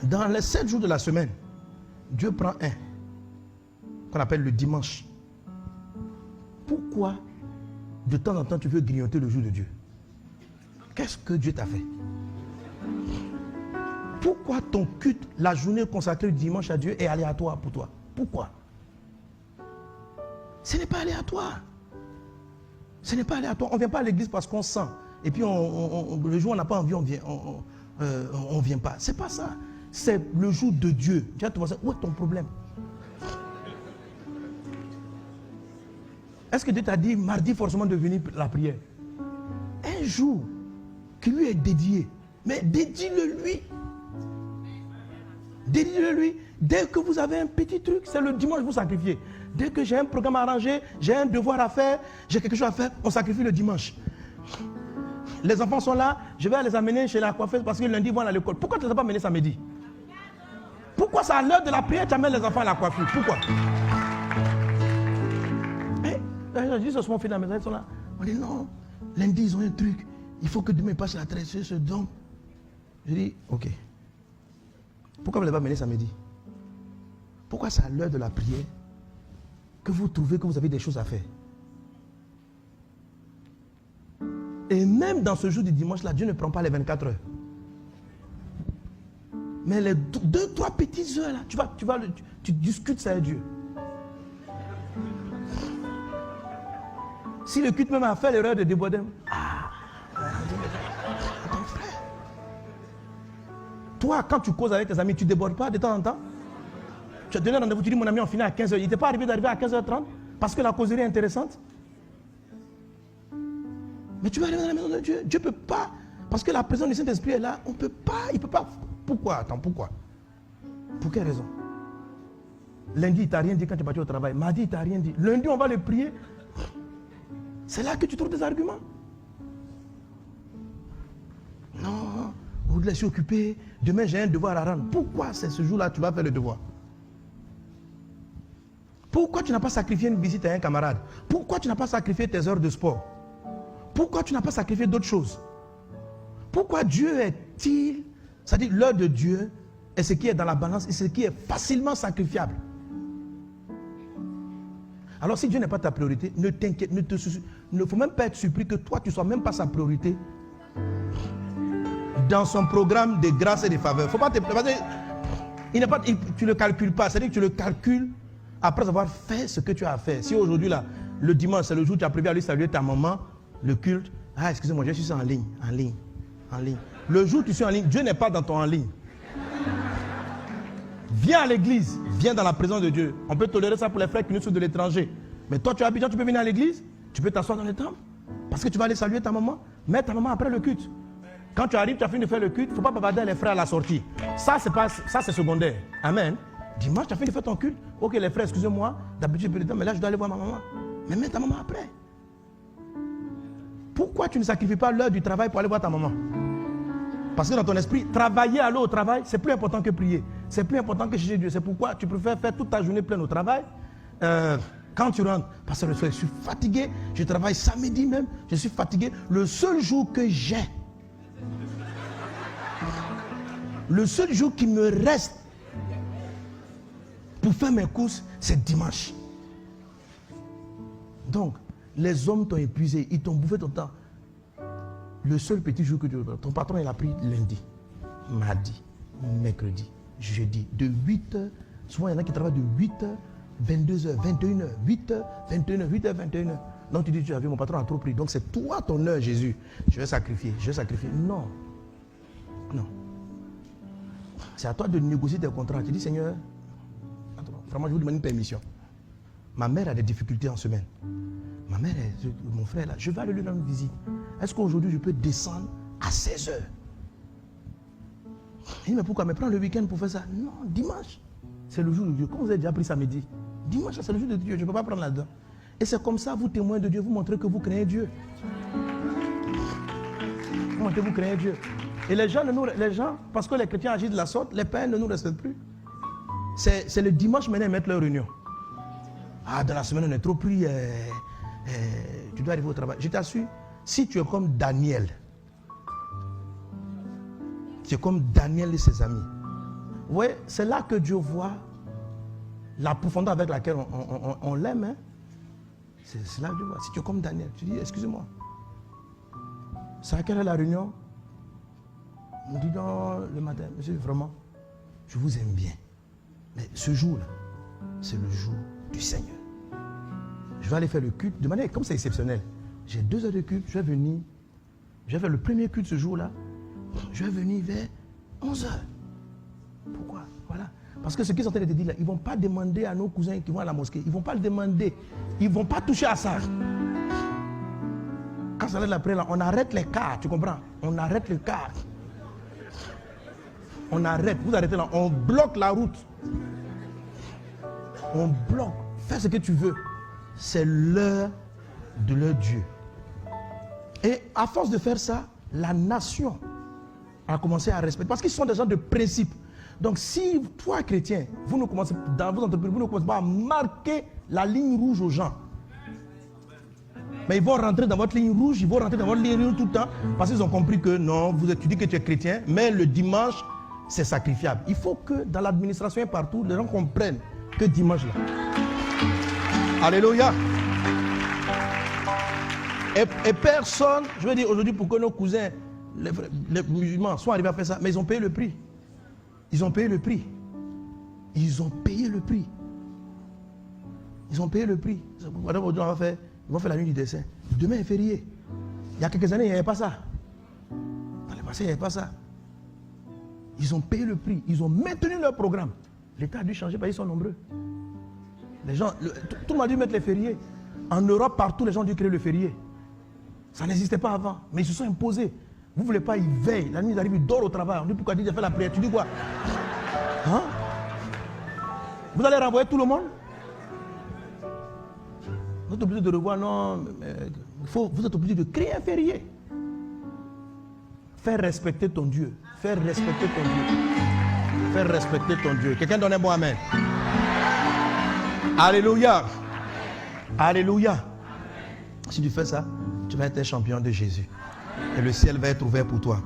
Dans les 7 jours de la semaine, Dieu prend un qu'on appelle le dimanche. Pourquoi de temps en temps tu veux grignoter le jour de Dieu? Qu'est-ce que Dieu t'a fait? Pourquoi ton culte, la journée consacrée le dimanche à Dieu est aléatoire pour toi? Pourquoi? Ce n'est pas aléatoire. Ce n'est pas aléatoire. On ne vient pas à l'église parce qu'on sent. Et puis le jour où on n'a pas envie, on ne vient pas. Ce n'est pas ça. C'est le jour de Dieu. Tu vas te dire, où est ton problème? Est-ce que Dieu t'a dit mardi forcément de venir la prière? Un jour qui lui est dédié. Mais dédie-le lui. Dédie-le lui. Dès que vous avez un petit truc, c'est le dimanche vous sacrifiez. Dès que j'ai un programme à arranger, j'ai un devoir à faire, j'ai quelque chose à faire, on sacrifie le dimanche. Les enfants sont là, je vais les amener chez la coiffeuse parce que lundi ils vont à l'école. Pourquoi tu ne les as pas amenés samedi? Pourquoi c'est à l'heure de la prière tu amènes les enfants à la coiffure? Pourquoi? Je dis ce soir, on fait la maison, ils sont là. On dit non, lundi ils ont un truc, il faut que demain ils passent la tresseuse, ce don. Je dis ok. Pourquoi vous ne l'avez pas amené samedi? Pourquoi c'est à l'heure de la prière que vous trouvez que vous avez des choses à faire? Et même dans ce jour du dimanche là, Dieu ne prend pas les 24 heures. Mais les 2-3 petites heures là, tu discutes ça avec Dieu. Si le culte même a fait l'erreur de déborder, ton frère. Toi, quand tu causes avec tes amis, tu ne débordes pas de temps en temps? Tu as donné rendez-vous, tu dis mon ami, on finit à 15h. Il n'était pas arrivé d'arriver à 15h30 parce que la causerie est intéressante. Mais tu vas arriver dans la maison de Dieu. Dieu ne peut pas. Parce que la présence du Saint-Esprit est là. On ne peut pas. Il ne peut pas. Pourquoi? Attends, pourquoi? Pour quelle raison? Lundi, il ne t'a rien dit quand tu es parti au travail. Mardi, il ne t'a rien dit. Lundi, on va le prier. C'est là que tu trouves des arguments. Non, je suis occupé. Demain, j'ai un devoir à rendre. Pourquoi c'est ce jour-là que tu vas faire le devoir? Pourquoi tu n'as pas sacrifié une visite à un camarade? Pourquoi tu n'as pas sacrifié tes heures de sport? Pourquoi tu n'as pas sacrifié d'autres choses? Pourquoi Dieu est-il, c'est-à-dire l'heure de Dieu est ce qui est dans la balance et ce qui est facilement sacrifiable? Alors si Dieu n'est pas ta priorité, ne t'inquiète, ne faut même pas être surpris que toi tu ne sois même pas sa priorité dans son programme de grâce et de faveur. Faut pas te, tu ne le calcules pas, c'est-à-dire que tu le calcules après avoir fait ce que tu as à faire. Si aujourd'hui là, le dimanche c'est le jour où tu as prévu aller saluer ta maman, le culte, excusez-moi, je suis en ligne. Le jour où tu suis en ligne, Dieu n'est pas dans ton en ligne. Viens à l'église, viens dans la présence de Dieu. On peut tolérer ça pour les frères qui nous sont de l'étranger. Mais toi, tu es habitant, tu peux venir à l'église, tu peux t'asseoir dans le temple, parce que tu vas aller saluer ta maman, mets ta maman après le culte. Quand tu arrives, tu as fini de faire le culte, il ne faut pas bavarder les frères à la sortie. Ça, c'est secondaire. Amen. Dimanche, tu as fini de faire ton culte. Ok, les frères, excusez-moi, d'habitude, je peux le temps, mais là, je dois aller voir ma maman. Mais mets ta maman après. Pourquoi tu ne sacrifies pas l'heure du travail pour aller voir ta maman? Parce que dans ton esprit, travailler, aller au travail, c'est plus important que prier. C'est plus important que chercher Dieu. C'est pourquoi tu préfères faire toute ta journée pleine au travail. Quand tu rentres, parce que je suis fatigué, je travaille samedi même, je suis fatigué. Le seul jour que j'ai, le seul jour qui me reste pour faire mes courses, c'est dimanche. Donc, les hommes t'ont épuisé, ils t'ont bouffé ton temps. Le seul petit jour que tu as, ton patron il a pris lundi, mardi, mercredi, jeudi, de 8h, souvent il y en a qui travaillent de 8h, 22h, 21h, 8h, 21h, 8h, 21h. Donc tu dis, tu as vu, mon patron a trop pris. Donc c'est toi ton heure, Jésus. Je vais sacrifier. Non. Non. C'est à toi de négocier tes contrats. Tu dis, Seigneur, vraiment je vous demande une permission. Ma mère a des difficultés en semaine. Ma mère, mon frère là, je vais aller lui rendre visite. Est-ce qu'aujourd'hui je peux descendre à 16h? Il dit, mais pourquoi? Mais prends le week-end pour faire ça. Non, dimanche, c'est le jour de Dieu. Comme vous avez déjà pris samedi, dimanche, c'est le jour de Dieu. Je ne peux pas prendre là-dedans. Et c'est comme ça, vous témoins de Dieu, vous montrez que vous craignez Dieu. Vous montrez que vous craignez Dieu. Et les gens, parce que les chrétiens agissent de la sorte, les païens ne nous respectent plus. C'est le dimanche maintenant ils mettent leur réunion. Dans la semaine on est trop pris. Tu dois arriver au travail. Je t'assure, si tu es comme Daniel, tu es comme Daniel et ses amis, Vous voyez, c'est là que Dieu voit la profondeur avec laquelle on l'aime. Hein. C'est là que Dieu voit. Si tu es comme Daniel, tu dis, excusez-moi, c'est à quelle heure la réunion? On dit non, le matin. Monsieur, vraiment, je vous aime bien. Mais ce jour-là, c'est le jour du Seigneur. Je vais aller faire le culte de manière, comme c'est exceptionnel. J'ai 2 heures de culte, je vais venir. Je vais faire le premier culte ce jour-là. Je vais venir vers 11 heures. Pourquoi? Voilà. Parce que ce qu'ils sont en train de dire là, ils ne vont pas demander à nos cousins qui vont à la mosquée. Ils ne vont pas le demander. Ils ne vont pas toucher à ça. Quand ça va être la prière, on arrête les cars, tu comprends? On arrête les cars. On arrête, vous arrêtez là, on bloque la route. On bloque. Fais ce que tu veux. C'est l'heure de leur Dieu. Et à force de faire ça, la nation a commencé à respecter. Parce qu'ils sont des gens de principe. Donc si toi, chrétien, vous ne commencez, dans vos entreprises, vous ne commencez pas à marquer la ligne rouge aux gens. Mais ils vont rentrer dans votre ligne rouge, ils vont rentrer dans votre ligne rouge tout le temps. Parce qu'ils ont compris que non, tu dis que tu es chrétien, mais le dimanche, c'est sacrifiable. Il faut que dans l'administration et partout, les gens comprennent que dimanche là. Alléluia. Et personne, je veux dire aujourd'hui pour que nos cousins, les musulmans, soient arrivés à faire ça, mais ils ont payé le prix. Ils ont payé le prix. Ils ont payé le prix. Ils ont payé le prix. Madame, aujourd'hui, ils vont faire la nuit du dessin. Demain est férié. Il y a quelques années, il n'y avait pas ça. Dans le passé, il n'y avait pas ça. Ils ont payé le prix. Ils ont maintenu leur programme. L'État a dû changer parce qu'ils sont nombreux. Les gens, tout le monde a dû mettre les fériés. En Europe, partout, les gens ont dû créer le férié. Ça n'existait pas avant. Mais ils se sont imposés. Vous ne voulez pas, ils veillent. La nuit, ils arrivent, ils dorment au travail. On dit pourquoi ils ont fait la prière. Tu dis quoi? Hein? Vous allez renvoyer tout le monde? Vous êtes obligé de revoir, non. Vous êtes obligé de créer un férié. Faire respecter ton Dieu. Faire respecter ton Dieu. Faire respecter ton Dieu. Quelqu'un donne un bon amen. Alléluia. Alléluia. Si tu fais ça, tu vas être un champion de Jésus. Et le ciel va être ouvert pour toi.